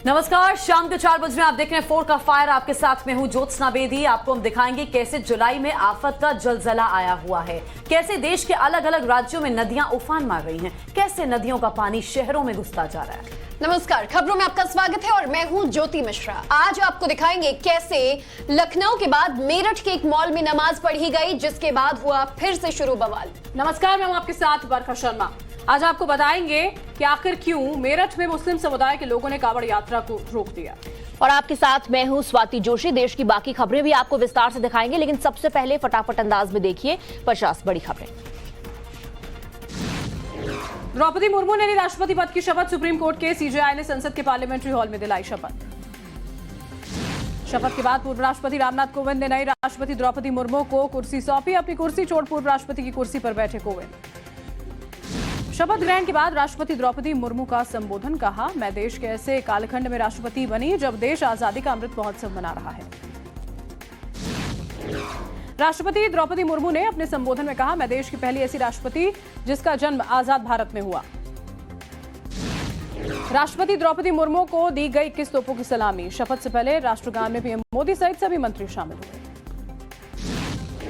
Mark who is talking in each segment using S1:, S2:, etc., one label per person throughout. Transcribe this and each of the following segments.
S1: नमस्कार, शाम के 4 बज रहे हैं। आप देख रहे हैं 4 का फायर। आपके साथ में हूं ज्योत्सना बेदी। आपको हम दिखाएंगे कैसे जुलाई में आफत का जलजला आया हुआ है, कैसे देश के अलग अलग राज्यों में नदियां उफान मार रही हैं, कैसे नदियों का पानी शहरों में घुसता जा रहा है।
S2: नमस्कार, खबरों में आपका स्वागत है और मैं हूं ज्योति मिश्रा। आज आपको दिखाएंगे कैसे लखनऊ के बाद मेरठ के एक मॉल में नमाज पढ़ी गई, जिसके बाद हुआ फिर से शुरू बवाल।
S3: नमस्कार, मैं हूं आपके साथ बरखा शर्मा। आज आपको बताएंगे कि आखिर क्यों मेरठ में मुस्लिम समुदाय के लोगों ने कांवड़ यात्रा को रोक दिया।
S4: और आपके साथ मैं हूं स्वाति जोशी। देश की बाकी खबरें भी आपको विस्तार से दिखाएंगे, लेकिन सबसे पहले फटाफट अंदाज में देखिए 50 बड़ी खबरें।
S3: द्रौपदी मुर्मू ने ली राष्ट्रपति पद की शपथ। सुप्रीम कोर्ट के सीजेआई ने संसद के पार्लियामेंट्री हॉल में दिलाई शपथ। शपथ के बाद पूर्व राष्ट्रपति रामनाथ कोविंद ने नई राष्ट्रपति द्रौपदी मुर्मू को कुर्सी सौंपी। अपनी कुर्सी छोड़ पूर्व राष्ट्रपति की कुर्सी पर बैठे कोविंद। शपथ ग्रहण के बाद राष्ट्रपति द्रौपदी मुर्मू का संबोधन। कहा, मैं देश के ऐसे कालखंड में राष्ट्रपति बनी जब देश आजादी का अमृत महोत्सव मना रहा है। राष्ट्रपति द्रौपदी मुर्मू ने अपने संबोधन में कहा, मैं देश की पहली ऐसी राष्ट्रपति जिसका जन्म आजाद भारत में हुआ। राष्ट्रपति द्रौपदी मुर्मू को दी गई 21 तोपों की सलामी। शपथ से पहले राष्ट्रगान में पीएम मोदी सहित सभी मंत्री शामिल हुए।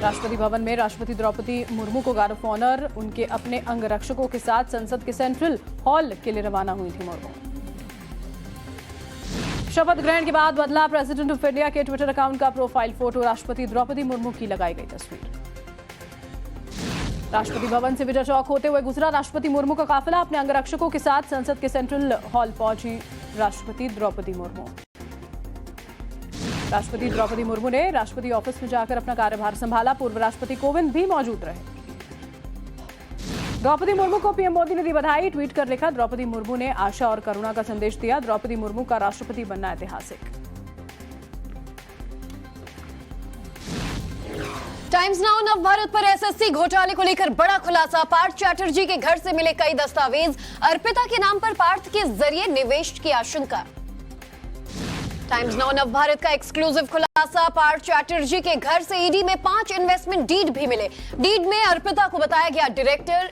S3: राष्ट्रपति भवन में राष्ट्रपति द्रौपदी मुर्मू को गार्ड ऑफ ऑनर उनके अपने अंगरक्षकों के साथ संसद के सेंट्रल हॉल के लिए रवाना हुई थी मुर्मू। शपथ ग्रहण के बाद बदला प्रेसिडेंट ऑफ इंडिया के ट्विटर अकाउंट का प्रोफाइल फोटो। राष्ट्रपति द्रौपदी मुर्मू की लगाई गई तस्वीर। राष्ट्रपति भवन से विजय चौक होते हुए गुजरा राष्ट्रपति मुर्मू का काफिला। अपने अंगरक्षकों के साथ संसद के सेंट्रल हॉल पहुंची राष्ट्रपति द्रौपदी मुर्मू। राष्ट्रपति द्रौपदी मुर्मू ने राष्ट्रपति ऑफिस में जाकर अपना कार्यभार संभाला। पूर्व राष्ट्रपति कोविंद भी मौजूद रहे। द्रौपदी मुर्मू को पीएम मोदी ने दी बधाई। ट्वीट कर लिखा, द्रौपदी मुर्मू ने आशा और करुणा का संदेश दिया। द्रौपदी मुर्मू का राष्ट्रपति बनना ऐतिहासिक।
S2: टाइम्स नाउ नवभारत पर एसएससी घोटाले को लेकर बड़ा खुलासा। पार्थ चैटर्जी के घर से मिले कई दस्तावेज। अर्पिता के नाम पर पार्थ के जरिए निवेश की आशंका। टाइम्स नाउ नवभारत का एक्सक्लूसिव खुलासा। पार्थ चैटर्जी के घर से ईडी में 5 इन्वेस्टमेंट डीड भी मिले। डीड में अर्पिता को बताया गया डायरेक्टर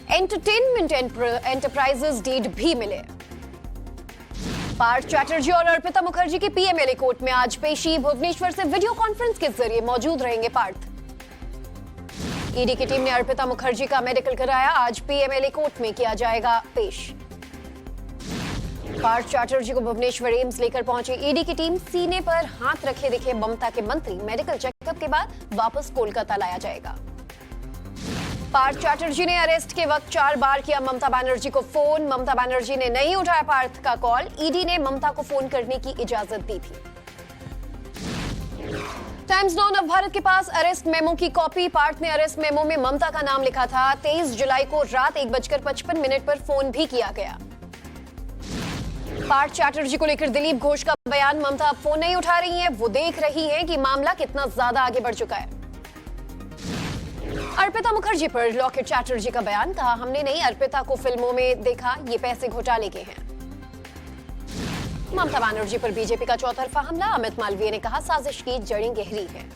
S2: एंटरटेनमेंट एंटरप्राइजेस डीड भी मिले। पार्थ चैटर्जी और अर्पिता मुखर्जी की पीएमएलए कोर्ट में आज पेशी। भुवनेश्वर से वीडियो कॉन्फ्रेंस के जरिए मौजूद रहेंगे पार्थ। ईडी की टीम ने अर्पिता मुखर्जी का मेडिकल कराया। आज पीएमएलए कोर्ट में किया जाएगा पेश। पार्थ चैटर्जी को भुवनेश्वर एम्स लेकर पहुंची ईडी की टीम। सीने पर हाथ रखे दिखे ममता के मंत्री। मेडिकल चेकअप के बाद वापस कोलकाता लाया जाएगा। पार्थ चैटर्जी ने अरेस्ट के वक्त 4 बार किया ममता बनर्जी को फोन। ममता बनर्जी ने नहीं उठाया पार्थ का कॉल। ईडी ने ममता को फोन करने की इजाजत दी थी। टाइम्स नाउ नवभारत के पास अरेस्ट मेमो की कॉपी। पार्थ ने अरेस्ट मेमो में ममता का नाम लिखा था। 23 जुलाई को रात 1:55 पर फोन भी किया गया। पार्थ चैटर्जी को लेकर दिलीप घोष का बयान। ममता अब फोन नहीं उठा रही हैं, वो देख रही हैं कि मामला कितना ज्यादा आगे बढ़ चुका है। अर्पिता मुखर्जी पर लॉकेट चैटर्जी का बयान। कहा, हमने नहीं अर्पिता को फिल्मों में देखा, ये पैसे घोटाले के हैं। ममता बनर्जी पर बीजेपी का चौतरफा हमला। अमित मालवीय ने कहा, साजिश की जड़ें गहरी हैं।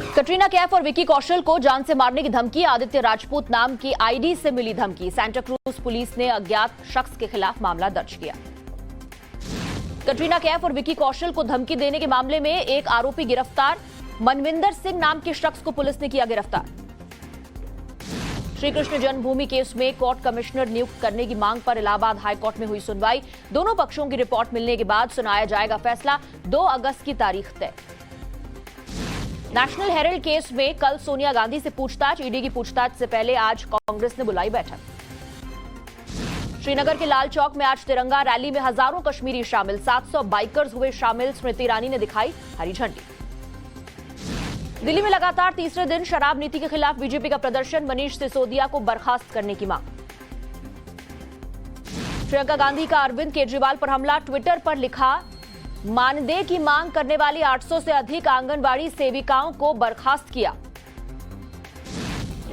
S4: कटरीना कैफ और विकी कौशल को जान से मारने की धमकी। आदित्य राजपूत नाम की आईडी से मिली धमकी। सेंटा क्रूज पुलिस ने अज्ञात शख्स के खिलाफ मामला दर्ज किया। कटरीना कैफ और विकी कौशल को धमकी देने के मामले में एक आरोपी गिरफ्तार। मनविंदर सिंह नाम के शख्स को पुलिस ने किया गिरफ्तार। श्री कृष्ण जन्मभूमि केस में कोर्ट कमिश्नर नियुक्त करने की मांग पर इलाहाबाद हाईकोर्ट में हुई सुनवाई। दोनों पक्षों की रिपोर्ट मिलने के बाद सुनाया जाएगा फैसला। 2 अगस्त की तारीख तय। नेशनल हेराल्ड केस में कल सोनिया गांधी से पूछताछ। ईडी की पूछताछ से पहले आज कांग्रेस ने बुलाई बैठक। श्रीनगर के लाल चौक में आज तिरंगा रैली में हजारों कश्मीरी शामिल। 700 बाइकर्स हुए शामिल। स्मृति ईरानी ने दिखाई हरी झंडी। दिल्ली में लगातार तीसरे दिन शराब नीति के खिलाफ बीजेपी का प्रदर्शन। मनीष सिसोदिया को बर्खास्त करने की मांग। प्रियंका गांधी का अरविंद केजरीवाल पर हमला। ट्विटर पर लिखा, मानदेय की मांग करने वाली 800 से अधिक आंगनबाड़ी सेविकाओं को बर्खास्त किया।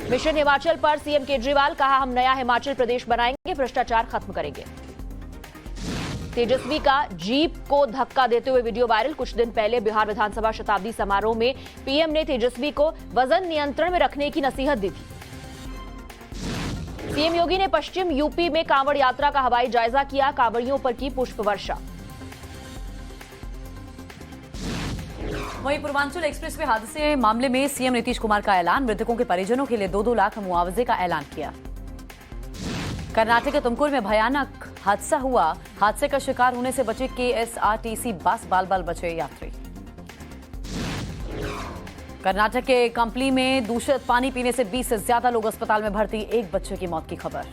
S4: मिशन हिमाचल पर सीएम केजरीवाल। कहा, हम नया हिमाचल प्रदेश बनाएंगे, भ्रष्टाचार खत्म करेंगे। तेजस्वी का जीप को धक्का देते हुए वीडियो वायरल। कुछ दिन पहले बिहार विधानसभा शताब्दी समारोह में पीएम ने तेजस्वी को वजन नियंत्रण में रखने की नसीहत दी थी। सीएम योगी ने पश्चिम यूपी में कांवड़ यात्रा का हवाई जायजा किया, कांवड़ियों पर की पुष्प वर्षा।
S1: वहीं पूर्वांचल एक्सप्रेस वे हादसे मामले में सीएम नीतीश कुमार का ऐलान, मृतकों के परिजनों के लिए 2-2 लाख मुआवजे का ऐलान किया। कर्नाटक के तुमकुर में भयानक हादसा हुआ, हादसे का शिकार होने से बचे केएसआरटीसी बस, बाल बचे यात्री। कर्नाटक के कंपली में दूषित पानी पीने से 20 से ज्यादा लोग अस्पताल में भर्ती, एक बच्चे की मौत की खबर।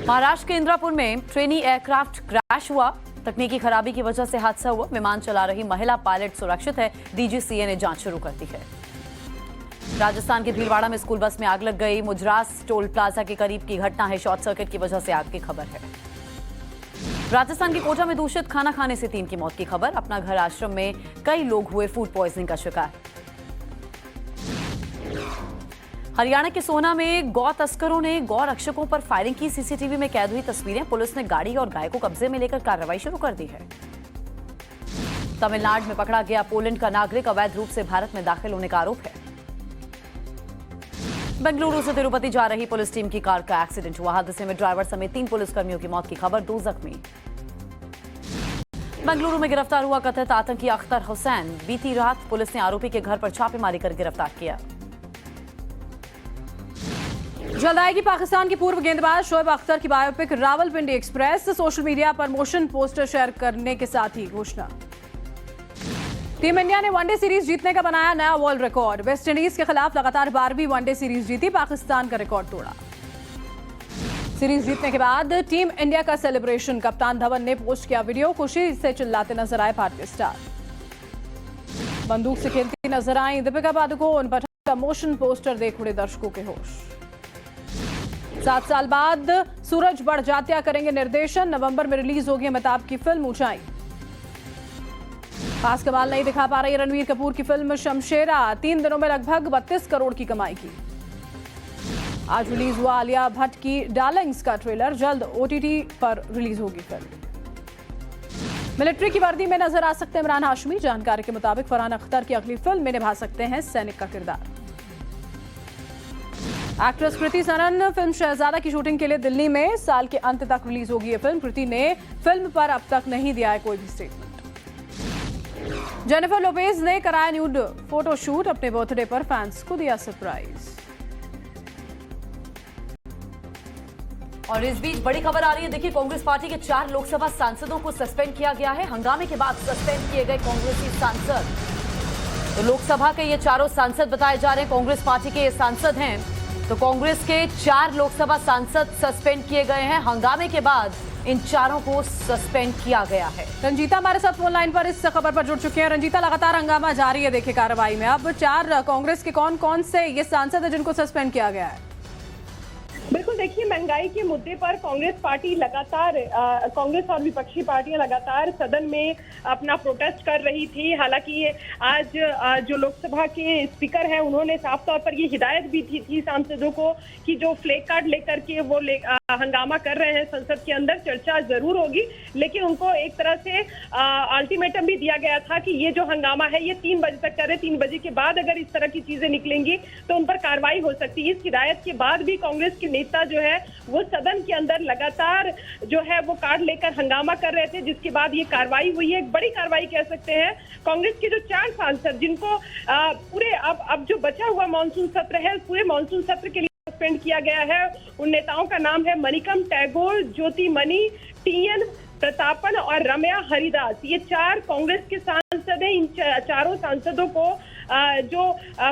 S1: महाराष्ट्र के इंद्रापुर में ट्रेनी एयरक्राफ्ट क्रैश हुआ, तकनीकी खराबी की वजह से हादसा हुआ। विमान चला रही महिला पायलट सुरक्षित है, डीजीसीए ने जांच शुरू कर दी है। राजस्थान के भीलवाड़ा में स्कूल बस में आग लग गई, मुजरास टोल प्लाजा के करीब की घटना है, शॉर्ट सर्किट की वजह से आग की खबर है। राजस्थान के कोटा में दूषित खाना खाने से 3 की मौत की खबर, अपना घर आश्रम में कई लोग हुए फूड पॉइजनिंग का शिकार। हरियाणा के सोहना में गौ तस्करों ने गौ रक्षकों पर फायरिंग की, सीसीटीवी में कैद हुई तस्वीरें, पुलिस ने गाड़ी और गाय को कब्जे में लेकर कार्रवाई शुरू कर दी है। तमिलनाडु में पकड़ा गया पोलैंड का नागरिक, अवैध रूप से भारत में दाखिल होने का आरोप है। बेंगलुरु से तिरुपति जा रही पुलिस टीम की कार का एक्सीडेंट हुआ, हादसे में ड्राइवर समेत 3 पुलिसकर्मियों की मौत की खबर, 2 जख्मी। बेंगलुरु में गिरफ्तार हुआ कथित आतंकी अख्तर हुसैन, बीती रात पुलिस ने आरोपी के घर पर छापेमारी कर गिरफ्तार किया।
S3: जल्द आएगी पाकिस्तान के पूर्व गेंदबाज शोएब अख्तर की biopic Rawalpindi express, social media पर मोशन पोस्टर शेयर करने के साथ ही घोषणा। टीम इंडिया ने वनडे सीरीज जीतने का बनाया नया वर्ल्ड रिकॉर्ड, वेस्ट इंडीज के खिलाफ लगातार 12वीं वनडे सीरीज जीती, पाकिस्तान का रिकॉर्ड तोड़ा। सीरीज जीतने के बाद टीम इंडिया का सेलिब्रेशन, कप्तान धवन ने पोस्ट किया वीडियो, खुशी से चिल्लाते नजर आए भारतीय स्टार। बंदूक से खेलती नजर आई दीपिका पादुकोण, पठान का मोशन पोस्टर देख उड़े दर्शकों के होश। 7 साल बाद सूरज बड़जात्या करेंगे निर्देशन, नवंबर में रिलीज होगी अमिताभ की फिल्म ऊंचाई। खास कमाल नहीं दिखा पा रही रणवीर कपूर की फिल्म शमशेरा, 3 दिनों में लगभग 32 करोड़ की कमाई की। आज रिलीज हुआ आलिया भट्ट की डार्लिंग्स का ट्रेलर, जल्द ओटीटी पर रिलीज होगी फिल्म। मिलिट्री की वर्दी में नजर आ सकते हैं इमरान हाशमी, जानकारी के मुताबिक फरहान अख्तर की अगली फिल्म में निभा सकते हैं सैनिक का किरदार। एक्ट्रेस कृति सनन फिल्म शहजादा की शूटिंग के लिए दिल्ली में, साल के अंत तक रिलीज होगी ये फिल्म। कृति ने फिल्म पर अब तक नहीं दिया है कोई भी स्टेटमेंट। जेनिफर लोपेज ने कराया न्यूड फोटोशूट, अपने बर्थडे पर फैंस को दिया सरप्राइज।
S1: और इस बीच बड़ी खबर आ रही है, देखिए कांग्रेस पार्टी के 4 लोकसभा सांसदों को सस्पेंड किया गया है। हंगामे के बाद सस्पेंड किए गए कांग्रेसी सांसद, तो लोकसभा के ये चारों सांसद बताए जा रहे हैं कांग्रेस पार्टी के ये सांसद हैं। तो कांग्रेस के 4 लोकसभा सांसद सस्पेंड किए गए हैं, हंगामे के बाद इन चारों को सस्पेंड किया गया है।
S3: रंजीता हमारे साथ फोन लाइन पर इस खबर पर जुड़ चुके हैं। रंजीता, लगातार हंगामा जारी है देखिए कार्रवाई में, अब 4 कांग्रेस के कौन कौन से ये सांसद है जिनको सस्पेंड किया गया है?
S5: बिल्कुल, देखिए महंगाई के मुद्दे पर कांग्रेस पार्टी लगातार कांग्रेस और विपक्षी पार्टियां लगातार सदन में अपना प्रोटेस्ट कर रही थी। हालांकि आज जो लोकसभा के स्पीकर हैं उन्होंने साफ तौर पर ये हिदायत भी थी सांसदों को कि जो फ्लैग कार्ड लेकर के वो हंगामा कर रहे हैं संसद के अंदर, चर्चा जरूर होगी, लेकिन उनको एक तरह से अल्टीमेटम भी दिया गया था कि ये जो हंगामा है ये 3 बजे तक करें, 3 बजे के बाद अगर इस तरह की चीजें निकलेंगी तो उन पर कार्रवाई हो सकती है। इस हिदायत के बाद भी कांग्रेस के नेता जो है वो सदन के अंदर लगातार जो है वो कार्ड लेकर हंगामा कर रहे थे, जिसके बाद ये कार्रवाई हुई है। एक बड़ी कार्रवाई कह सकते हैं। कांग्रेस के जो 4 सांसद जिनको पूरे अब जो बचा हुआ मानसून सत्र है, पूरे मानसून सत्र के लिए सस्पेंड किया गया है। उन नेताओं का नाम है मणिकम टैगोर, ज्योतिमणि, टीएन प्रतापन और रम्या हरिदास। ये 4 कांग्रेस के सांसद हैं। इन चारों सांसदों को जो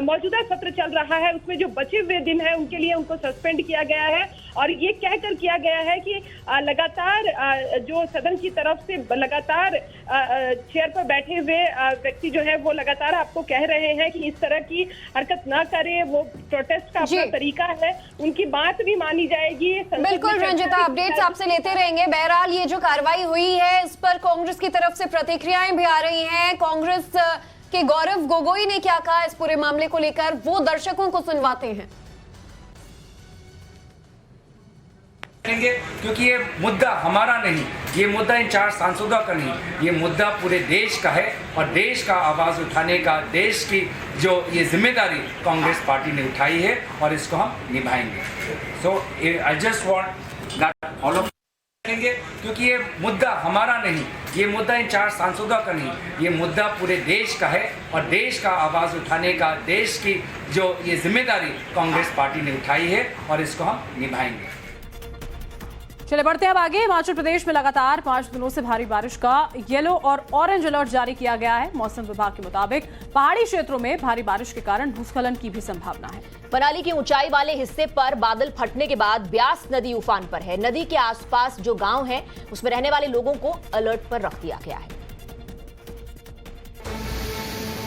S5: मौजूदा सत्र चल रहा है उसमें जो बचे हुए दिन है उनके लिए उनको सस्पेंड किया गया है, और ये कहकर किया गया है कि लगातार जो सदन की तरफ से लगातार चेयर पर बैठे हुए व्यक्ति जो है वो लगातार आपको कह रहे हैं कि इस तरह की हरकत ना करे, वो प्रोटेस्ट का अपना तरीका है, उनकी बात भी मानी जाएगी।
S2: बिल्कुल रंजिता, अपडेट्स आपसे लेते रहेंगे। बहरहाल ये जो कार्रवाई हुई है इस पर कांग्रेस की तरफ से प्रतिक्रियाएं भी आ रही हैं। कांग्रेस के गौरव गोगोई ने क्या कहा इस पूरे मामले को लेकर, वो दर्शकों को सुनवाते हैं।
S6: क्योंकि ये मुद्दा हमारा नहीं, ये मुद्दा इन 4 सांसदों का नहीं, ये मुद्दा पूरे देश का है और देश का आवाज़ उठाने का, देश की जो ये जिम्मेदारी कांग्रेस पार्टी ने उठाई है और इसको हम निभाएंगे। So I just want that all of, क्योंकि ये मुद्दा हमारा नहीं, ये मुद्दा इन 4 सांसदों का नहीं, ये मुद्दा पूरे देश का है और देश का आवाज़ उठाने का, देश की जो ये जिम्मेदारी कांग्रेस पार्टी ने उठाई है और इसको हम निभाएंगे।
S3: चले बढ़ते हैं अब आगे। हिमाचल प्रदेश में लगातार 5 दिनों से भारी बारिश का येलो और ऑरेंज अलर्ट जारी किया गया है। मौसम विभाग के मुताबिक पहाड़ी क्षेत्रों में भारी बारिश के कारण भूस्खलन की भी संभावना है।
S4: मनाली की ऊंचाई वाले हिस्से पर बादल फटने के बाद ब्यास नदी उफान पर है। नदी के आसपास जो गांव हैं, उसमें रहने वाले लोगों को अलर्ट पर रख दिया गया है।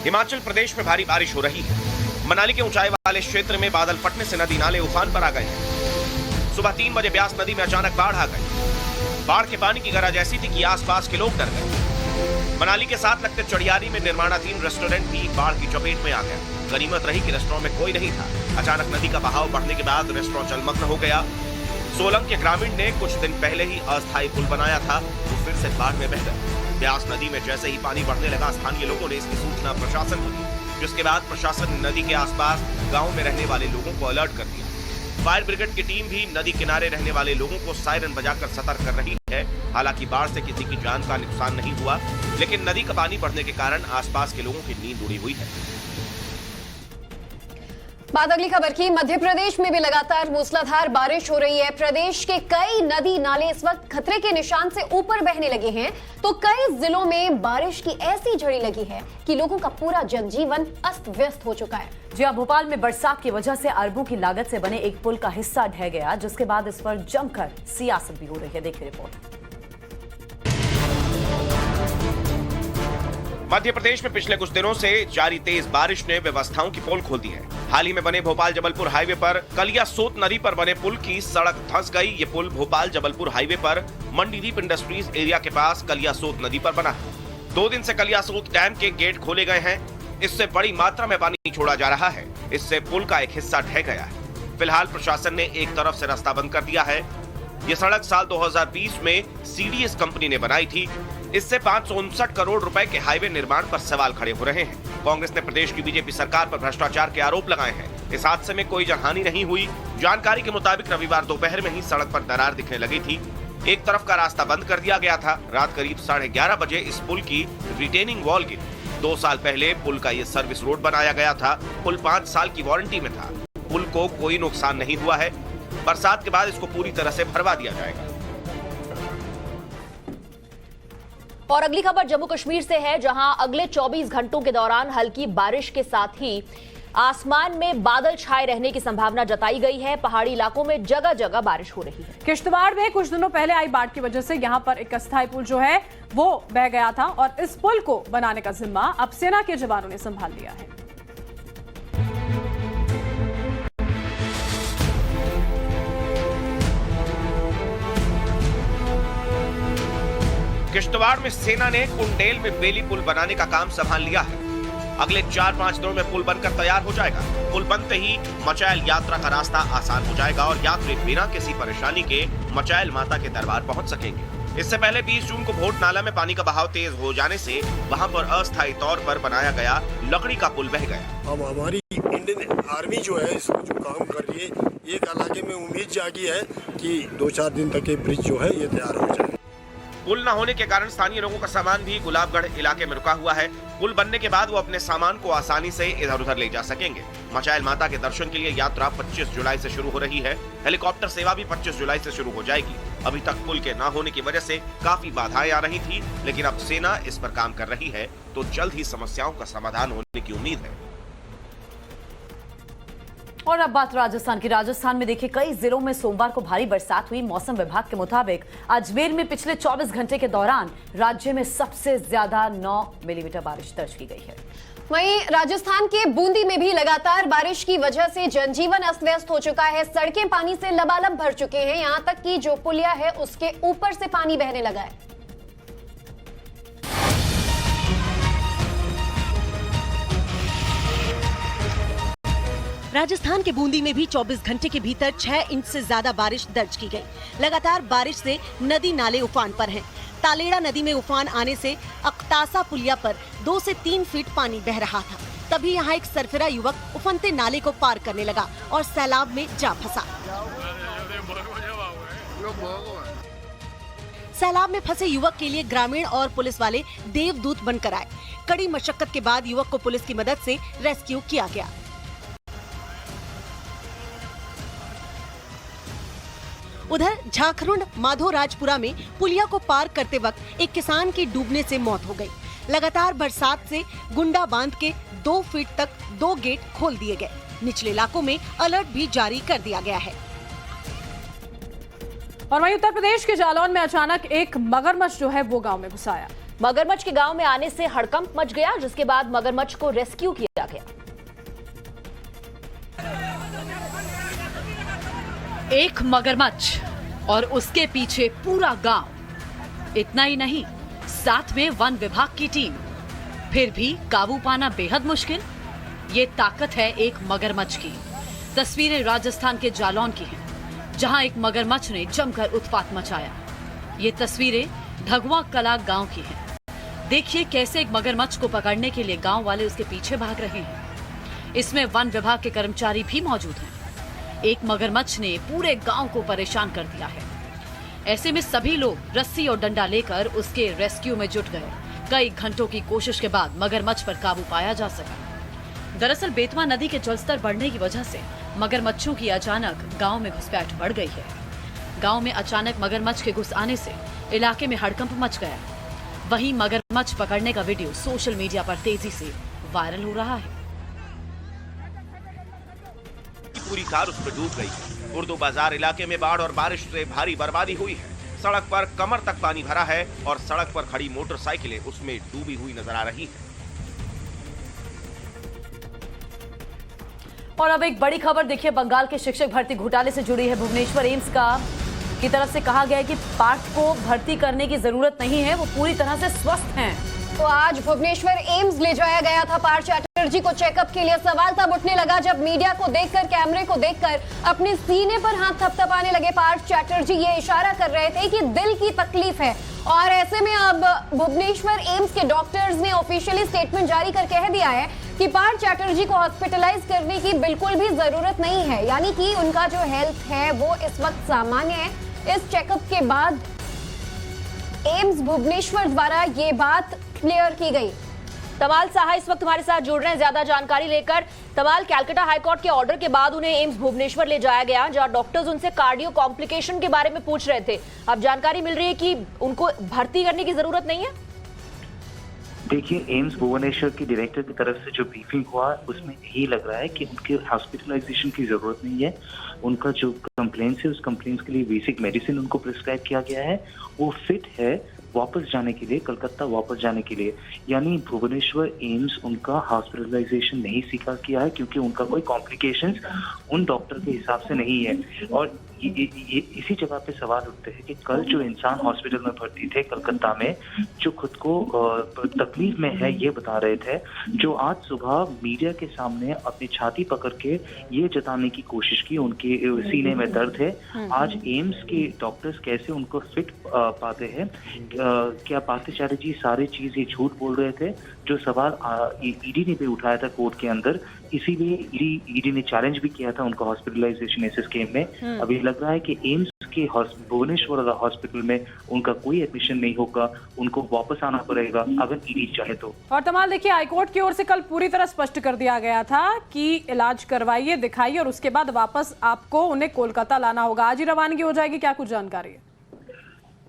S7: हिमाचल प्रदेश में भारी बारिश हो रही है। मनाली के ऊंचाई वाले क्षेत्र में बादल फटने से नदी नाले उफान पर आ गए हैं। सुबह 3 बजे ब्यास नदी में अचानक बाढ़ आ गई। बाढ़ के पानी की गरज ऐसी थी कि आसपास के लोग डर गए। मनाली के साथ लगते चढ़ियारी में निर्माणाधीन रेस्टोरेंट भी बाढ़ की चपेट में आ गया। गनीमत रही कि रेस्टोरेंट में कोई नहीं था। अचानक नदी का बहाव बढ़ने के बाद रेस्टोरेंट जलमग्न हो गया। सोलंग के ग्रामीण ने कुछ दिन पहले ही अस्थायी पुल बनाया था, वो फिर से बाढ़ में बह गए। ब्यास नदी में जैसे ही पानी बढ़ने लगा, स्थानीय लोगों ने इसकी सूचना प्रशासन को दी, जिसके बाद प्रशासन ने नदी के आसपास गाँव में रहने वाले लोगों को अलर्ट कर दिया। फायर ब्रिगेड की टीम भी नदी किनारे रहने वाले लोगों को सायरन बजाकर सतर्क कर रही है। हालांकि बाढ़ से किसी की जान का नुकसान नहीं हुआ, लेकिन नदी का पानी बढ़ने के कारण आसपास के लोगों की नींद उड़ी हुई है।
S2: बात अगली खबर की। मध्य प्रदेश में भी लगातार मूसलाधार बारिश हो रही है। प्रदेश के कई नदी नाले इस वक्त खतरे के निशान से ऊपर बहने लगे हैं, तो कई जिलों में बारिश की ऐसी झड़ी लगी है कि लोगों का पूरा जनजीवन अस्त व्यस्त हो चुका है।
S1: जी हां, भोपाल में बरसात की वजह से अरबों की लागत से बने एक पुल का हिस्सा ढह गया, जिसके बाद इस पर जमकर सियासत भी हो रही है। देखिए रिपोर्ट।
S7: मध्य प्रदेश में पिछले कुछ दिनों से जारी तेज बारिश ने व्यवस्थाओं की पोल खोल दी है। हाल ही में बने भोपाल जबलपुर हाईवे पर कलियासोत नदी पर बने पुल की सड़क धंस गई। ये पुल भोपाल जबलपुर हाईवे पर मंडीदीप इंडस्ट्रीज एरिया के पास कलियासोत नदी पर बना है। 2 दिन से कलियासोत डैम के गेट खोले गए हैं। इससे बड़ी मात्रा में पानी छोड़ा जा रहा है। इससे पुल का एक हिस्सा ढह गया है। फिलहाल प्रशासन ने एक तरफ से रास्ता बंद कर दिया है। ये सड़क साल 2020 में सीडीएस कंपनी ने बनाई थी। इससे 559 करोड़ रुपए के हाईवे निर्माण पर सवाल खड़े हो रहे हैं। कांग्रेस ने प्रदेश की बीजेपी सरकार पर भ्रष्टाचार के आरोप लगाए हैं। इस हादसे में कोई जनहानि नहीं हुई। जानकारी के मुताबिक रविवार दोपहर में ही सड़क पर दरार दिखने लगी थी। एक तरफ का रास्ता बंद कर दिया गया था। रात करीब 11:30 बजे इस पुल की रिटेनिंग वॉल गिरी। 2 साल पहले पुल का ये सर्विस रोड बनाया गया था। पुल 5 साल की वारंटी में था। पुल को कोई नुकसान नहीं हुआ है। बरसात के बाद इसको पूरी तरह से भरवा दिया जाएगा।
S4: और अगली खबर जम्मू कश्मीर से है, जहां अगले 24 घंटों के दौरान हल्की बारिश के साथ ही आसमान में बादल छाए रहने की संभावना जताई गई है। पहाड़ी इलाकों में जगह जगह बारिश हो रही है।
S3: किश्तवाड़ में कुछ दिनों पहले आई बाढ़ की वजह से यहां पर एक अस्थायी पुल जो है वो बह गया था और इस पुल को बनाने का जिम्मा अब सेना के जवानों ने संभाल लिया है।
S7: किश्तवाड़ में सेना ने कुंडेल में बेली पुल बनाने का काम संभाल लिया है। अगले 4-5 दिनों में पुल बनकर तैयार हो जाएगा। पुल बनते ही मचैल यात्रा का रास्ता आसान हो जाएगा और यात्री बिना किसी परेशानी के मचैल माता के दरबार पहुंच सकेंगे। इससे पहले 20 जून को भोट नाला में पानी का बहाव तेज हो जाने से वहां पर अस्थायी तौर पर बनाया गया लकड़ी का पुल बह गया।
S8: अब हमारी इंडियन आर्मी जो है इसको जो काम कर रही है, एक इलाके में उम्मीद जागी है कि 2-4 दिन तक ये ब्रिज जो है ये तैयार हो जाए।
S7: पुल न होने के कारण स्थानीय लोगों का सामान भी गुलाबगढ़ इलाके में रुका हुआ है। पुल बनने के बाद वो अपने सामान को आसानी से इधर उधर ले जा सकेंगे। मचैल माता के दर्शन के लिए यात्रा 25 जुलाई से शुरू हो रही है। हेलीकॉप्टर सेवा भी 25 जुलाई से शुरू हो जाएगी। अभी तक पुल के न होने की वजह से काफी बाधाएं आ रही थी, लेकिन अब सेना इस पर काम कर रही है, तो जल्द ही समस्याओं का समाधान होने की उम्मीद है।
S1: और अब बात राजस्थान की। राजस्थान में देखिए कई जिलों में सोमवार को भारी बरसात हुई। मौसम विभाग के मुताबिक अजमेर में पिछले 24 घंटे के दौरान राज्य में सबसे ज्यादा 9 मिलीमीटर बारिश दर्ज की गई है।
S2: वहीं राजस्थान के बूंदी में भी लगातार बारिश की वजह से जनजीवन अस्त व्यस्त हो चुका है। सड़कें पानी से लबालब भर चुके हैं। यहां तक कि जो पुलिया है उसके ऊपर से पानी बहने लगा है।
S9: राजस्थान के बूंदी में भी 24 घंटे के भीतर 6 इंच से ज्यादा बारिश दर्ज की गई। लगातार बारिश से नदी नाले उफान पर हैं। तालेड़ा नदी में उफान आने से अकतासा पुलिया पर 2 से 3 फीट पानी बह रहा था। तभी यहाँ एक सरफिरा युवक उफनते नाले को पार करने लगा और सैलाब में जा फंसा। सैलाब में फंसे युवक के लिए ग्रामीण और पुलिस वाले देवदूत बनकर आए। कड़ी मशक्कत के बाद युवक को पुलिस की मदद से रेस्क्यू किया गया। उधर झारखंड माधोराजपुरा में पुलिया को पार करते वक्त एक किसान की डूबने से मौत हो गई। लगातार बरसात से गुंडा बांध के 2 फीट तक 2 गेट खोल दिए गए। निचले इलाकों में अलर्ट भी जारी कर दिया गया है।
S3: और वहीं उत्तर प्रदेश के जालौन में अचानक एक मगरमच्छ जो है वो गांव में घुस आया।
S4: मगरमच्छ के गांव में आने से हड़कंप मच गया, जिसके बाद मगरमच्छ को रेस्क्यू किया गया।
S1: एक मगरमच्छ और उसके पीछे पूरा गांव। इतना ही नहीं, साथ में वन विभाग की टीम। फिर भी काबू पाना बेहद मुश्किल। ये ताकत है एक मगरमच्छ की। तस्वीरें राजस्थान के जालौन की हैं, जहां एक मगरमच्छ ने जमकर उत्पात मचाया। ये तस्वीरें ढगुआ कला गांव की हैं। देखिए कैसे एक मगरमच्छ को पकड़ने के लिए गांव वाले उसके पीछे भाग रहे हैं। इसमें वन विभाग के कर्मचारी भी मौजूद हैं। एक मगरमच्छ ने पूरे गांव को परेशान कर दिया है। ऐसे में सभी लोग रस्सी और डंडा लेकर उसके रेस्क्यू में जुट गए। कई घंटों की कोशिश के बाद मगरमच्छ पर काबू पाया जा सका। दरअसल बेतवा नदी के जलस्तर बढ़ने की वजह से मगरमच्छों की अचानक गांव में घुसपैठ बढ़ गई है। गांव में अचानक मगरमच्छ के घुस आने से इलाके में हड़कंप मच गया। वहीं मगरमच्छ पकड़ने का वीडियो सोशल मीडिया पर तेजी से वायरल हो रहा है।
S7: पूरी कार उस पर डूब गई। उर्दू बाजार इलाके में बाढ़ और बारिश से भारी बर्बादी हुई है। सड़क पर कमर तक पानी भरा है और सड़क पर खड़ी मोटरसाइकिलें उसमें डूबी हुई नजर आ रही हैं।
S1: और अब एक बड़ी खबर देखिए, बंगाल के शिक्षक भर्ती घोटाले से जुड़ी है। भुवनेश्वर एम्स की तरफ से कहा गया है कि पार्थ को भर्ती करने की जरूरत नहीं है, वो पूरी तरह से स्वस्थ हैं।
S2: तो आज भुवनेश्वर एम्स ले जाया गया था पार्थ चैटर्जी को चेकअप के लिए। सवाल तब उठने लगा जब मीडिया को देखकर, कैमरे को देखकर अपने सीने पर हाथ थपथपाने लगे पार्थ चैटर्जी। ये इशारा कर रहे थे कि दिल की तकलीफ है। और ऐसे में अब भुवनेश्वर एम्स के डॉक्टर्स ने ऑफिशियली स्टेटमेंट जारी कर कह दिया है कि पार्थ चैटर्जी को हॉस्पिटलाइज करने की बिल्कुल भी जरूरत नहीं है, यानी कि उनका जो हेल्थ है वो इस वक्त सामान्य है। इस चेकअप के बाद एम्स भुवनेश्वर द्वारा ये बात क्लियर की गई।
S4: तमाल साहा इस वक्त हमारे साथ जुड़ रहे हैं ज्यादा जानकारी लेकर। तमाल, कैलकाटा हाईकोर्ट के ऑर्डर के बाद उन्हें एम्स भुवनेश्वर ले जाया गया, जहां डॉक्टर्स उनसे कार्डियो कॉम्प्लिकेशन के बारे में पूछ रहे थे। अब जानकारी मिल रही है कि उनको भर्ती करने की जरूरत नहीं है।
S10: देखिए, एम्स भुवनेश्वर के डायरेक्टर की तरफ से जो ब्रीफिंग हुआ उसमें यही लग रहा है कि उनके हॉस्पिटलाइजेशन की जरूरत नहीं है। उनका जो कंप्लेंट्स है उस कंप्लेंट्स के लिए बेसिक मेडिसिन उनको प्रिस्क्राइब किया गया है। वो फिट है वापस जाने के लिए, कलकत्ता वापस जाने के लिए। यानी भुवनेश्वर एम्स उनका हॉस्पिटलाइजेशन नहीं स्वीकार किया है क्योंकि उनका कोई कॉम्प्लिकेशंस उन डॉक्टर के हिसाब से नहीं है। और ये इसी जगह पे सवाल उठते हैं कि कल जो इंसान हॉस्पिटल में भर्ती थे कलकत्ता में, जो खुद को तकलीफ में है ये बता रहे थे, जो आज सुबह मीडिया के सामने अपनी छाती पकड़ के ये जताने की कोशिश की उनके सीने में दर्द है, आज एम्स के डॉक्टर्स कैसे उनको फिट पाते हैं? क्या पार्थाचार्य जी सारी चीज ये झूठ बोल रहे थे? जो सवाल ईडी ने भी उठाया था कोर्ट के अंदर, इसीलिए ईडी ने चैलेंज भी किया था उनका हॉस्पिटलाइजेशन इस स्कीम में। अभी लग रहा है कि एम्स के भुवनेश्वर हॉस्पिटल में उनका कोई एडमिशन नहीं होगा, उनको वापस आना पड़ेगा अगर ईडी चाहे तो।
S3: और तमाल, देखिए, हाईकोर्ट की ओर से कल पूरी तरह स्पष्ट कर दिया गया था कि इलाज करवाइए, दिखाइए और उसके बाद वापस आपको उन्हें कोलकाता लाना होगा। आज ही रवानगी हो जाएगी, क्या कुछ जानकारी है?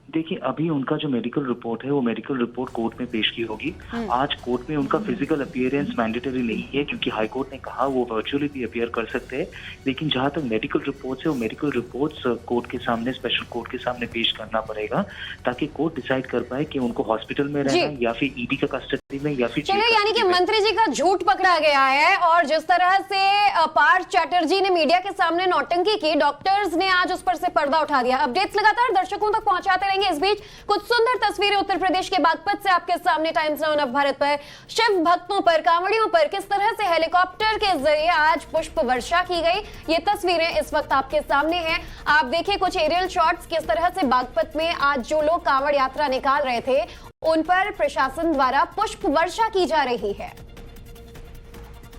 S10: देखिए, अभी उनका जो मेडिकल रिपोर्ट है वो मेडिकल रिपोर्ट कोर्ट में पेश की होगी। आज कोर्ट में उनका फिजिकल अपीयरेंस मैंडेटरी नहीं है क्योंकि हाईकोर्ट ने कहा वो वर्चुअली भी अपीयर कर सकते हैं। लेकिन जहां तक मेडिकल रिपोर्ट्स है वो मेडिकल रिपोर्ट्स कोर्ट के सामने, स्पेशल कोर्ट के सामने पेश करना पड़ेगा ताकि कोर्ट डिसाइड कर पाए कि उनको हॉस्पिटल में रहना या फिर ईडी का कस्टडी में या फिर।
S2: चलिए, यानी कि मंत्री जी का झूठ पकड़ा गया है। और जिस तरह से पार्थ चैटर्जी ने मीडिया के सामने नौटंकी की, डॉक्टर्स ने आज उस पर से पर्दा उठा दिया। अपडेट्स लगातार दर्शकों तक पहुंचाते रहेंगे। करेंगे। इस बीच कुछ सुंदर तस्वीरें उत्तर प्रदेश के बागपत से आपके सामने टाइम्स नाउ नव भारत पर। शिव भक्तों पर, कांवड़ियों पर किस तरह से हेलीकॉप्टर के जरिए आज पुष्प वर्षा की गई, ये तस्वीरें इस वक्त आपके सामने हैं। आप देखिए कुछ एरियल शॉट्स, किस तरह से बागपत में आज जो लोग कांवड़ यात्रा निकाल रहे थे उन पर प्रशासन द्वारा पुष्प वर्षा की जा रही है।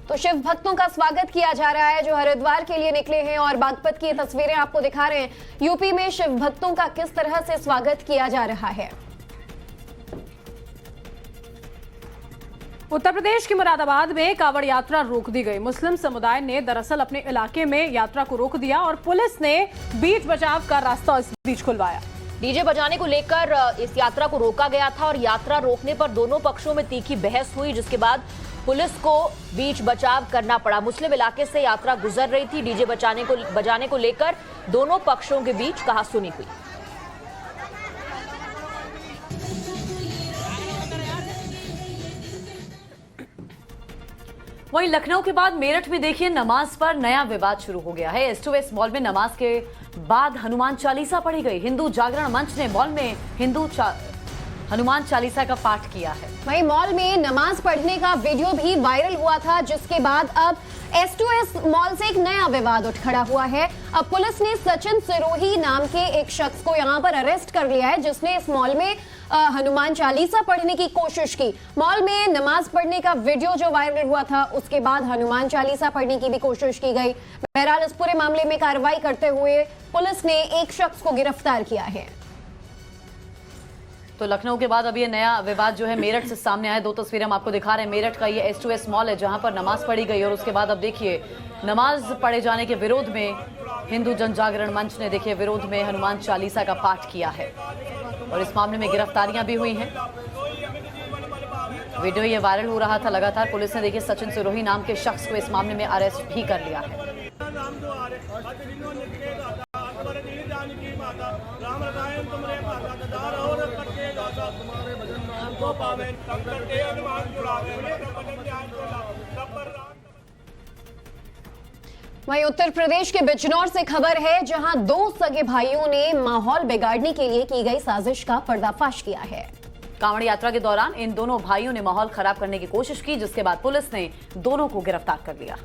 S2: तो शिव भक्तों का स्वागत किया जा रहा है जो हरिद्वार के लिए निकले हैं, और बागपत की ये तस्वीरें आपको दिखा रहे हैं। यूपी में शिव भक्तों का किस तरह से स्वागत किया जा रहा है।
S3: उत्तर प्रदेश के मुरादाबाद में कांवड़ यात्रा रोक दी गई। मुस्लिम समुदाय ने दरअसल अपने इलाके में यात्रा को रोक दिया और पुलिस ने बीच बचाव का रास्ता इस बीच खुलवाया।
S4: डीजे बजाने को लेकर इस यात्रा को रोका गया था और यात्रा रोकने पर दोनों पक्षों में तीखी बहस हुई, जिसके बाद पुलिस को बीच बचाव करना पड़ा। मुस्लिम इलाके से यात्रा गुजर रही थी। डीजे बजाने को लेकर दोनों पक्षों के बीच कहासुनी हुई।
S1: वहीं लखनऊ के बाद मेरठ में देखिए नमाज पर नया विवाद शुरू हो गया है। S2S मॉल में नमाज के बाद हनुमान चालीसा पढ़ी गई। हिंदू जागरण मंच ने मॉल में हनुमान चालीसा का पाठ किया है।
S2: वहीं मॉल में नमाज पढ़ने का वीडियो भी वायरल हुआ था, जिसके बाद अब S2S मॉल से एक नया विवाद उठ खड़ा हुआ है। अब पुलिस ने सचिन सिरोही नाम के एक शख्स को यहां पर अरेस्ट कर लिया है, जिसने इस मॉल में हनुमान चालीसा पढ़ने की कोशिश की। मॉल में नमाज पढ़ने का वीडियो जो वायरल हुआ था, उसके बाद हनुमान चालीसा पढ़ने की भी कोशिश की गई। बहरहाल इस पूरे मामले में कार्रवाई करते हुए पुलिस ने एक शख्स को गिरफ्तार किया है।
S1: तो लखनऊ के बाद अब ये नया विवाद जो है मेरठ से सामने आया। दो तस्वीरें हम आपको दिखा रहे हैं। मेरठ का ये S2S मॉल है जहां पर नमाज पढ़ी गई और उसके बाद अब देखिए नमाज पढ़े जाने के विरोध में हिंदू जन जागरण मंच ने देखिए विरोध में हनुमान चालीसा का पाठ किया है और इस मामले में गिरफ्तारियां भी हुई हैं। वीडियो ये वायरल हो रहा था लगातार। पुलिस ने देखिए सचिन सिरोही नाम के शख्स को इस मामले में अरेस्ट भी कर लिया है।
S2: वहीं उत्तर प्रदेश के बिजनौर से खबर है, जहां दो सगे भाइयों ने माहौल बिगाड़ने के लिए की गई साजिश का पर्दाफाश किया है।
S1: कांवड़ यात्रा के दौरान इन दोनों भाइयों ने माहौल खराब करने की कोशिश की, जिसके बाद पुलिस ने दोनों को गिरफ्तार कर लिया।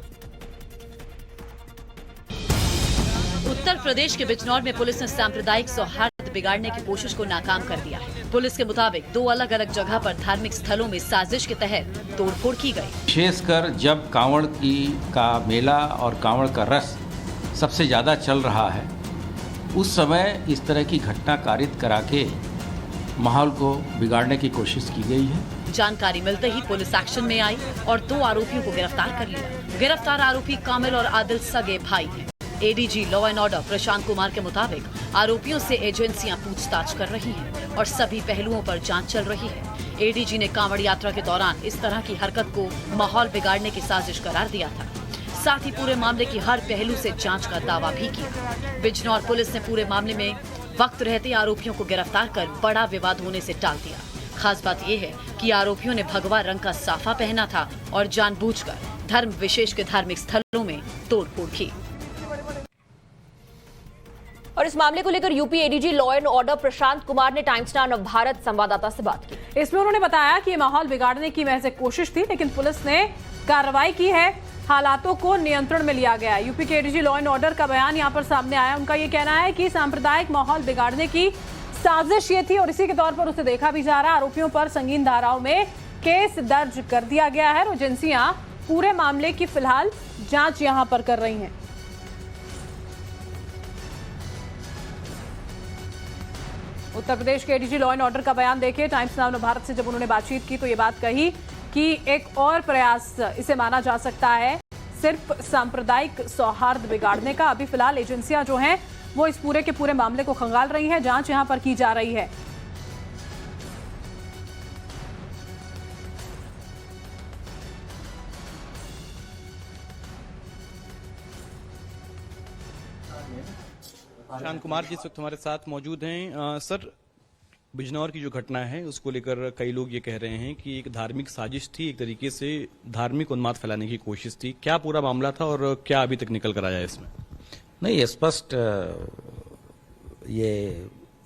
S1: उत्तर प्रदेश के बिजनौर में पुलिस ने सांप्रदायिक सौहार्द बिगाड़ने की कोशिश को नाकाम कर दिया है। पुलिस के मुताबिक दो अलग अलग जगह पर धार्मिक स्थलों में साजिश के तहत तोड़फोड़ की गई।
S11: विशेषकर जब कांवड़ का मेला और कांवड़ का रस सबसे ज्यादा चल रहा है, उस समय इस तरह की घटना कारित करा के माहौल को बिगाड़ने की कोशिश की गई है।
S1: जानकारी मिलते ही पुलिस एक्शन में आई और दो आरोपियों को गिरफ्तार कर लिया। गिरफ्तार आरोपी कामिल और आदिल सगे भाई हैं। ADG law and order Prashant Kumar के मुताबिक आरोपियों से एजेंसियां पूछताछ कर रही हैं और सभी पहलुओं पर जांच चल रही है। ADG ने कांवड़ यात्रा के दौरान इस तरह की हरकत को माहौल बिगाड़ने की साजिश करार दिया था। साथ ही पूरे मामले की हर पहलू से जांच का दावा भी किया। बिजनौर पुलिस ने पूरे मामले में वक्त रहते आरोपियों को गिरफ्तार कर बड़ा विवाद होने से टाल दिया। खास बात यह है कि आरोपियों ने भगवा रंग का साफा पहना था और जानबूझकर धर्म विशेष के धार्मिक स्थलों में तोड़फोड़ की।
S4: और इस मामले को लेकर UP ADG law and order Prashant Kumar ने टाइम्स नाउ नव भारत संवाददाता से बात की।
S3: इसमें उन्होंने बताया कि माहौल बिगाड़ने की महज एक कोशिश थी, लेकिन पुलिस ने कार्रवाई की है। हालातों को नियंत्रण में लिया गया। यूपी के ADG लॉ एंड ऑर्डर का बयान यहां पर सामने आया। उनका ये कहना है कि सांप्रदायिक माहौल बिगाड़ने की साजिश ये थी और इसी के तौर पर उसे देखा भी जा रहा। आरोपियों पर संगीन धाराओं में केस दर्ज कर दिया गया है और एजेंसियां पूरे मामले की फिलहाल जांच यहां पर कर रही हैं। उत्तर प्रदेश के ADG लॉ एंड ऑर्डर का बयान देखिए। टाइम्स नाउ भारत से जब उन्होंने बातचीत की तो ये बात कही कि एक और प्रयास इसे माना जा सकता है, सिर्फ सांप्रदायिक सौहार्द बिगाड़ने का। अभी फिलहाल एजेंसियां जो हैं वो इस पूरे के पूरे मामले को खंगाल रही हैं, जांच यहां पर की जा रही है।
S12: प्रशांत कुमार जी इस वक्त हमारे साथ मौजूद हैं। सर, बिजनौर की जो घटना है उसको लेकर कई लोग ये कह रहे हैं कि एक धार्मिक साजिश थी, एक तरीके से धार्मिक उन्माद फैलाने की कोशिश थी। क्या पूरा मामला था और क्या अभी तक निकल कर आया इसमें?
S11: नहीं, स्पष्ट ये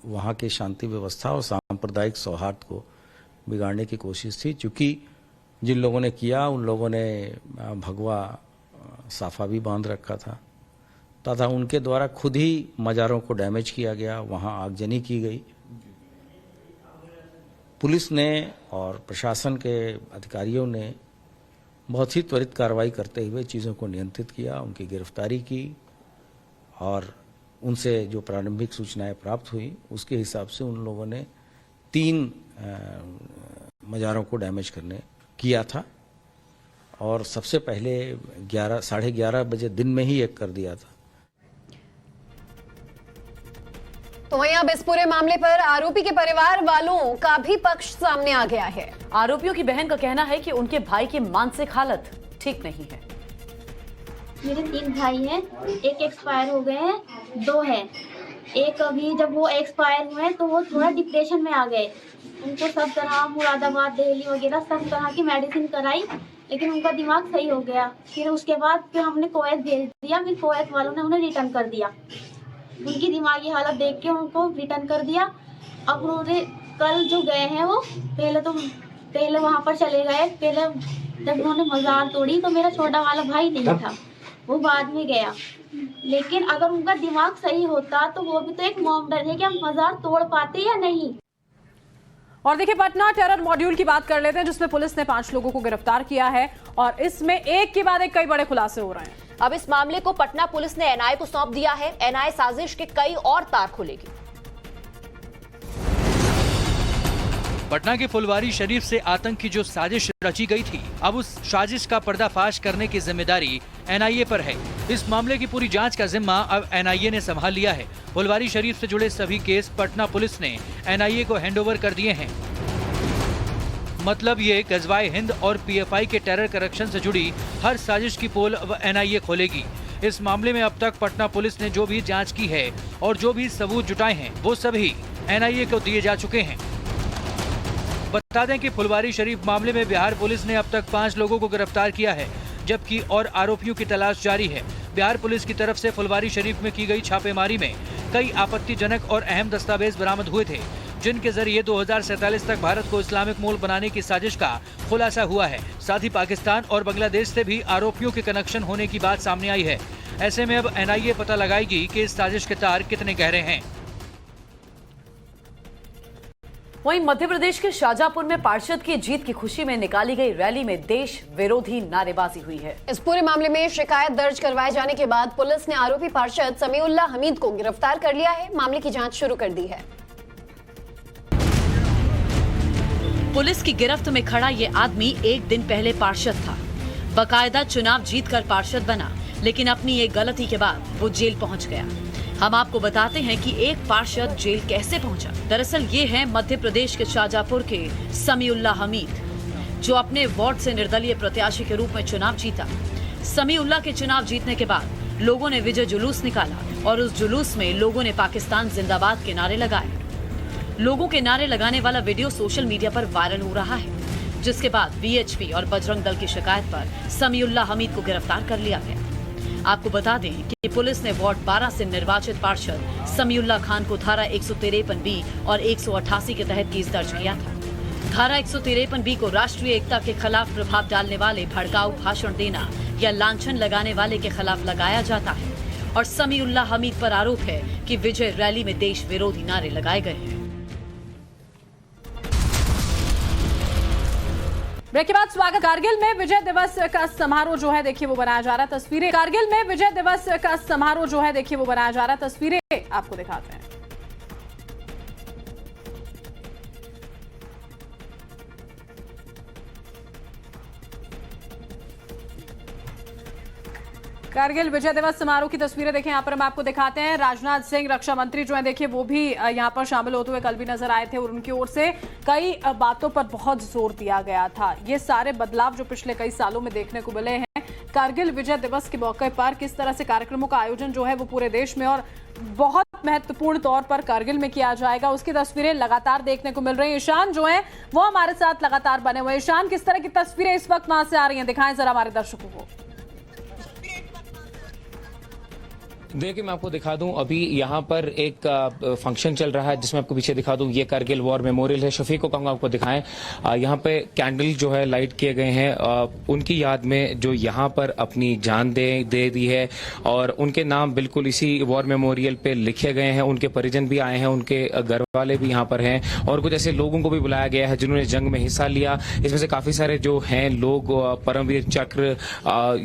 S11: वहाँ की शांति व्यवस्था और सांप्रदायिक सौहार्द को बिगाड़ने की कोशिश थी। चूँकि जिन लोगों ने किया उन लोगों ने भगवा साफा भी बांध रखा था तथा उनके द्वारा खुद ही मज़ारों को डैमेज किया गया, वहाँ आगजनी की गई। पुलिस ने और प्रशासन के अधिकारियों ने बहुत ही त्वरित कार्रवाई करते हुए चीज़ों को नियंत्रित किया, उनकी गिरफ्तारी की और उनसे जो प्रारंभिक सूचनाएं प्राप्त हुई उसके हिसाब से उन लोगों ने 3 मज़ारों को डैमेज किया था और सबसे पहले 11:30 बजे दिन में ही एक कर दिया था।
S2: तो वहीं अब इस पूरे मामले पर आरोपी के परिवार वालों का भी पक्ष सामने आ गया है।
S1: आरोपियों की बहन का कहना है कि उनके भाई की मानसिक हालत ठीक नहीं है।
S13: मेरे 3 भाई हैं, एक एक्सपायर हो गए हैं, 2 हैं। एक अभी जब वो एक्सपायर हुए तो वो थोड़ा डिप्रेशन में आ गए। उनको सब तरह मुरादाबाद, दिल्ली वगैरह सब तरह की मेडिसिन कराई, लेकिन उनका दिमाग सही हो गया। फिर उसके बाद फिर हमने कुवैत भेज दिया, फिर कुवैत वालों ने उन्हें रिटर्न कर दिया। उनकी दिमागी हालत देख के उनको रिटर्न कर दिया। अब उन्होंने कल जो गए हैं वो पहले वहाँ पर चले गए। पहले जब उन्होंने मज़ार तोड़ी तो मेरा छोटा वाला भाई नहीं था, वो बाद में गया। लेकिन अगर उनका दिमाग सही होता तो वो भी तो एक मॉमडर है कि हम मज़ार तोड़ पाते या नहीं।
S3: और देखिए, पटना टेरर मॉड्यूल की बात कर लेते हैं, जिसमें पुलिस ने 5 लोगों को गिरफ्तार किया है और इसमें एक के बाद एक कई बड़े खुलासे हो रहे हैं।
S4: अब इस मामले को पटना पुलिस ने एनआईए को सौंप दिया है। एनआईए साजिश के कई और तार खोलेगी।
S14: पटना के फुलवारी शरीफ से आतंक की जो साजिश रची गई थी, अब उस साजिश का पर्दाफाश करने की जिम्मेदारी एनआईए पर है। इस मामले की पूरी जांच का जिम्मा अब एनआईए ने संभाल लिया है। फुलवारी शरीफ से जुड़े सभी केस पटना पुलिस ने एनआईए को हैंडओवर कर दिए हैं। मतलब ये गजवाए हिंद और पीएफआई के टेरर करेक्शन से जुड़ी हर साजिश की पोल अब एनआईए खोलेगी। इस मामले में अब तक पटना पुलिस ने जो भी जांच की है और जो भी सबूत जुटाए हैं वो सभी एनआईए को दिए जा चुके हैं। बता दें कि फुलवारी शरीफ मामले में बिहार पुलिस ने अब तक 5 लोगों को गिरफ्तार किया है, जबकि और आरोपियों की तलाश जारी है। बिहार पुलिस की तरफ से फुलवारी शरीफ में की गई छापेमारी में कई आपत्तिजनक और अहम दस्तावेज बरामद हुए थे, जिनके जरिए 2047 तक भारत को इस्लामिक मूल बनाने की साजिश का खुलासा हुआ है। साथ ही पाकिस्तान और बांग्लादेश से भी आरोपियों के कनेक्शन होने की बात सामने आई है। ऐसे में अब एनआईए पता लगाएगी कि इस साजिश के तार कितने गहरे हैं।
S1: वहीं मध्य प्रदेश के शाहजहांपुर में पार्षद की जीत की खुशी में निकाली गई रैली में देश विरोधी नारेबाजी हुई है।
S2: इस पूरे मामले में शिकायत दर्ज करवाए जाने के बाद पुलिस ने आरोपी पार्षद समीउल्लाह हमीद को गिरफ्तार कर लिया है। मामले की जांच शुरू कर दी है।
S1: पुलिस की गिरफ्त में खड़ा ये आदमी एक दिन पहले पार्षद था। बाकायदा चुनाव जीतकर पार्षद बना, लेकिन अपनी एक गलती के बाद वो जेल पहुंच गया। हम आपको बताते हैं कि एक पार्षद जेल कैसे पहुंचा। दरअसल ये है मध्य प्रदेश के शाहजहांपुर के समीउल्लाह हमीद, जो अपने वार्ड से निर्दलीय प्रत्याशी के रूप में चुनाव जीता। समीउल्लाह के चुनाव जीतने के बाद लोगों ने विजय जुलूस निकाला और उस जुलूस में लोगों ने पाकिस्तान जिंदाबाद के नारे लगाए। लोगों के नारे लगाने वाला वीडियो सोशल मीडिया पर वायरल हो रहा है, जिसके बाद वीएचपी और बजरंग दल की शिकायत पर समीउल्लाह हमीद को गिरफ्तार कर लिया गया। आपको बता दें कि पुलिस ने वार्ड 12 से निर्वाचित पार्षद समीउल्लाह खान को धारा 153B और 188 के तहत केस दर्ज किया था। धारा 153B को राष्ट्रीय एकता के खिलाफ प्रभाव डालने वाले भड़काऊ भाषण देना या लांछन लगाने वाले के खिलाफ लगाया जाता है और समीउल्लाह हमीद पर आरोप है कि विजय रैली में देश विरोधी नारे लगाए गए हैं।
S3: ब्रेक के बाद स्वागत। कारगिल में विजय दिवस का समारोह जो है देखिए वो बनाया जा रहा है। तस्वीरें कारगिल में विजय दिवस का समारोह जो है देखिए वो बनाया जा रहा है। तस्वीरें आपको दिखाते हैं। कारगिल विजय दिवस समारोह की तस्वीरें देखें। यहाँ पर हम आपको दिखाते हैं। राजनाथ सिंह रक्षा मंत्री जो है देखिए वो भी यहाँ पर शामिल होते हुए कल भी नजर आए थे और उनकी ओर से कई बातों पर बहुत जोर दिया गया था। ये सारे बदलाव जो पिछले कई सालों में देखने को मिले हैं, कारगिल विजय दिवस के मौके पर किस तरह से कार्यक्रमों का आयोजन जो है वो पूरे देश में और बहुत महत्वपूर्ण तौर पर कारगिल में किया जाएगा, उसकी तस्वीरें लगातार देखने को मिल रही है। ईशान जो है वो हमारे साथ लगातार बने हुए। ईशान, किस तरह की तस्वीरें इस वक्त वहां से आ रही हैं, दिखाएं जरा हमारे दर्शकों को।
S15: देखिए मैं आपको दिखा दूं, अभी यहाँ पर एक फंक्शन चल रहा है जिसमें आपको पीछे दिखा दूं, ये करगिल वॉर मेमोरियल है। शफीक को कहूंगा आपको दिखाएं। यहाँ पे कैंडल जो है लाइट किए गए हैं उनकी याद में, जो यहाँ पर अपनी जान दे दी है, और उनके नाम बिल्कुल इसी वॉर मेमोरियल पे लिखे गए हैं। उनके परिजन भी आए हैं, उनके घर वाले भी यहाँ पर हैं, और कुछ ऐसे लोगों को भी बुलाया गया है जिन्होंने जंग में हिस्सा लिया। इसमें से काफी सारे जो हैं लोग परमवीर चक्र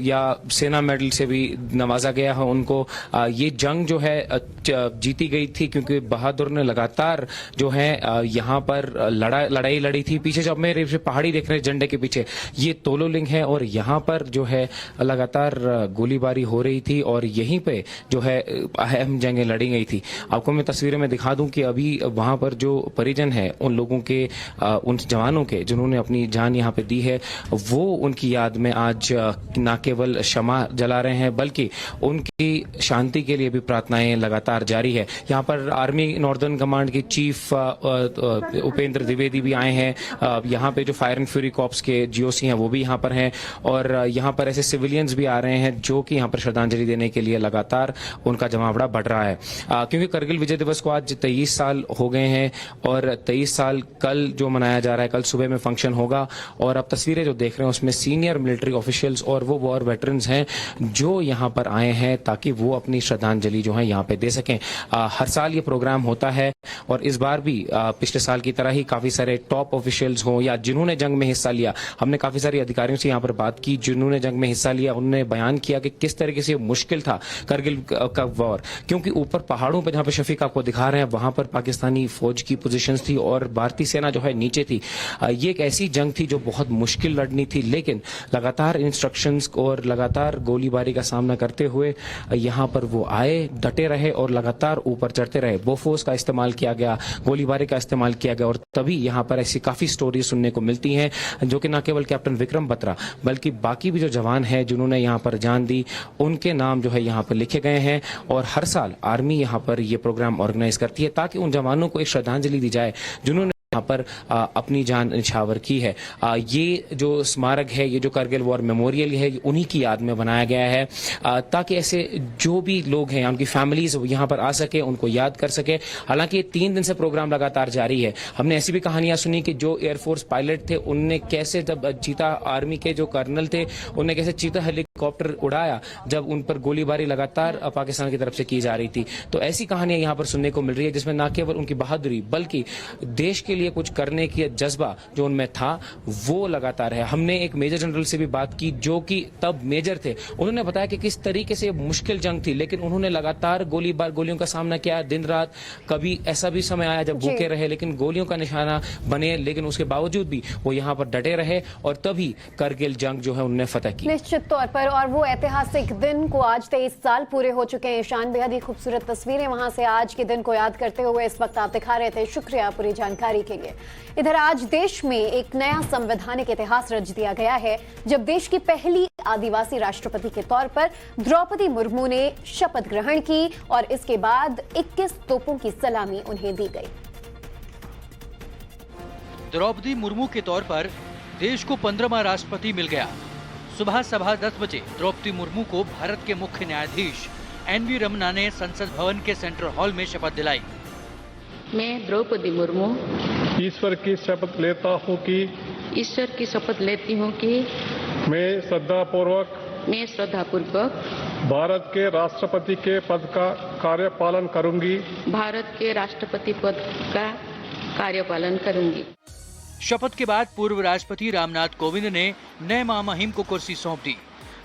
S15: या सेना मेडल से भी नवाजा गया है उनको। ये जंग जो है जीती गई थी क्योंकि बहादुर ने लगातार जो है यहाँ पर लड़ाई लड़ी थी। पीछे जो मेरे पहाड़ी देख रहे हैं झंडे के पीछे, ये तोलोलिंग है, और यहाँ पर जो है लगातार गोलीबारी हो रही थी और यहीं पे जो है अहम जंगें लड़ी गई थी। आपको मैं तस्वीरें में दिखा दूं कि अभी वहां पर जो परिजन है उन लोगों के, उन जवानों के जिन्होंने अपनी जान यहाँ पे दी है, वो उनकी याद में आज न केवल क्षमा जला रहे हैं बल्कि उनकी शांति के लिए भी प्रार्थनाएं लगातार जारी है। यहाँ पर आर्मी नॉर्दर्न कमांड के चीफ उपेंद्र द्विवेदी भी आए हैं। यहाँ पे जो फायर एंड फ्यूरी कॉर्प्स के जीओसी हैं वो भी यहाँ पर हैं, और यहाँ पर ऐसे सिविलियंस भी आ रहे हैं जो कि यहाँ पर श्रद्धांजलि देने के लिए लगातार उनका जमावड़ा बढ़ रहा है। क्योंकि करगिल विजय दिवस को आज 23 साल हो गए हैं, और 23 साल कल जो मनाया जा रहा है, कल सुबह में फंक्शन होगा। और अब तस्वीरें जो देख रहे हैं उसमें सीनियर मिलिट्री ऑफिशियल्स और वो वॉर वेटरन्स हैं जो यहाँ पर आए हैं ताकि वो अपनी श्रद्धांजलि जो है यहाँ पे दे सकें। हर साल ये प्रोग्राम होता है, और इस बार भी पिछले साल की तरह ही काफी सारे टॉप ऑफिशियल्स हों या जिन्होंने जंग में हिस्सा लिया, हमने काफी सारे अधिकारियों से यहाँ पर बात की जिन्होंने जंग में हिस्सा लिया। उन्होंने बयान किया कि किस तरीके से मुश्किल था करगिल का वॉर, क्योंकि ऊपर पहाड़ों पर जहाँ पे शफीक आपको दिखा रहे हैं वहां पर पाकिस्तानी फौज की पोजीशंस थी और भारतीय सेना जो है नीचे थी। ये एक ऐसी जंग थी जो बहुत मुश्किल लड़नी थी, लेकिन लगातार इंस्ट्रक्शंस और लगातार गोलीबारी का सामना करते हुए यहाँ पर वो आए, डटे रहे और लगातार ऊपर चढ़ते रहे। बोफोर्स का इस्तेमाल किया गया, गोलीबारी का इस्तेमाल किया गया, और तभी यहाँ पर ऐसी काफी स्टोरी सुनने को मिलती हैं जो कि न केवल कैप्टन विक्रम बत्रा बल्कि बाकी भी जो जवान हैं जिन्होंने यहाँ पर जान दी, उनके नाम जो है यहाँ पर लिखे गए हैं। और हर साल आर्मी यहाँ पर ये प्रोग्राम ऑर्गेनाइज करती है ताकि उन जवानों को एक श्रद्धांजलि दी जाए जिन्होंने यहाँ पर अपनी जान निछावर की है। ये जो स्मारक है, ये जो करगिल वॉर मेमोरियल है, उन्हीं की याद में बनाया गया है ताकि ऐसे जो भी लोग हैं, उनकी फैमिलीज यहाँ पर आ सके, उनको याद कर सके। हालांकि 3 दिन से प्रोग्राम लगातार जारी है। हमने ऐसी भी कहानियां सुनी कि जो एयरफोर्स पायलट थे उनने कैसे, जब चीता आर्मी के जो कर्नल थे उनने कैसे चीता हेलीकॉप्टर उड़ाया जब उन पर गोलीबारी लगातार पाकिस्तान की तरफ से की जा रही थी। तो ऐसी कहानियां यहाँ पर सुनने को मिल रही है जिसमें न केवल उनकी बहादुरी बल्कि देश के लिए कुछ करने की जज्बा जो उनमें था वो लगातार है। हमने एक मेजर जनरल से भी बात की जो कि तब मेजर थे। उन्होंने बताया कि किस तरीके से मुश्किल जंग थी, लेकिन उन्होंने लगातार गोलियों का सामना किया दिन रात। कभी ऐसा भी समय आया जब भूखे रहे लेकिन गोलियों का निशाना बने, लेकिन उसके बावजूद भी वो यहाँ पर डटे रहे और तभी करगिल जंग जो है उन्होंने फतह की।
S2: निश्चित तौर पर, और वो ऐतिहासिक दिन को आज 23 साल पूरे हो चुके हैं। ईशान, बेहद ही खूबसूरत तस्वीरें वहां से आज के दिन को याद करते हुए इस वक्त आप दिखा रहे थे। शुक्रिया पूरी जानकारी के लिए। इधर आज देश में एक नया संवैधानिक इतिहास रच दिया गया है जब देश की पहली आदिवासी राष्ट्रपति के तौर पर द्रौपदी मुर्मू ने शपथ ग्रहण की और इसके बाद 21 तोपों की सलामी उन्हें दी गई।
S14: द्रौपदी मुर्मू के तौर पर देश को 15वां राष्ट्रपति मिल गया। सुबह 10:15 बजे द्रौपदी मुर्मू को भारत के मुख्य न्यायाधीश NV रमना ने संसद भवन के सेंट्रल हॉल में शपथ दिलाई।
S16: मैं द्रौपदी मुर्मू
S17: ईश्वर की शपथ लेता हूँ कि
S16: लेती हूँ कि
S17: मैं श्रद्धापूर्वक भारत के राष्ट्रपति के पद का कार्यपालन करूंगी।
S14: शपथ के बाद पूर्व राष्ट्रपति रामनाथ कोविंद ने नए महामहिम को कुर्सी सौंप दी।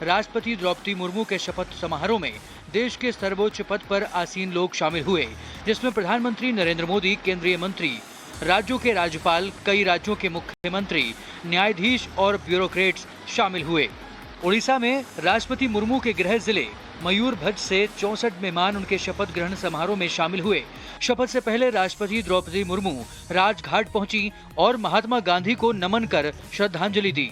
S14: राष्ट्रपति द्रौपदी मुर्मू के शपथ समारोह में देश के सर्वोच्च पद पर आसीन लोग शामिल हुए, जिसमें प्रधानमंत्री नरेंद्र मोदी, केंद्रीय मंत्री, राज्यों के राज्यपाल, कई राज्यों के मुख्यमंत्री, न्यायाधीश और ब्यूरोक्रेट्स शामिल हुए। उड़ीसा में राष्ट्रपति मुर्मू के गृह जिले मयूरभंज से 64 मेहमान उनके शपथ ग्रहण समारोह में शामिल हुए। शपथ से पहले राष्ट्रपति द्रौपदी मुर्मू राजघाट पहुंची और महात्मा गांधी को नमन कर श्रद्धांजलि दी।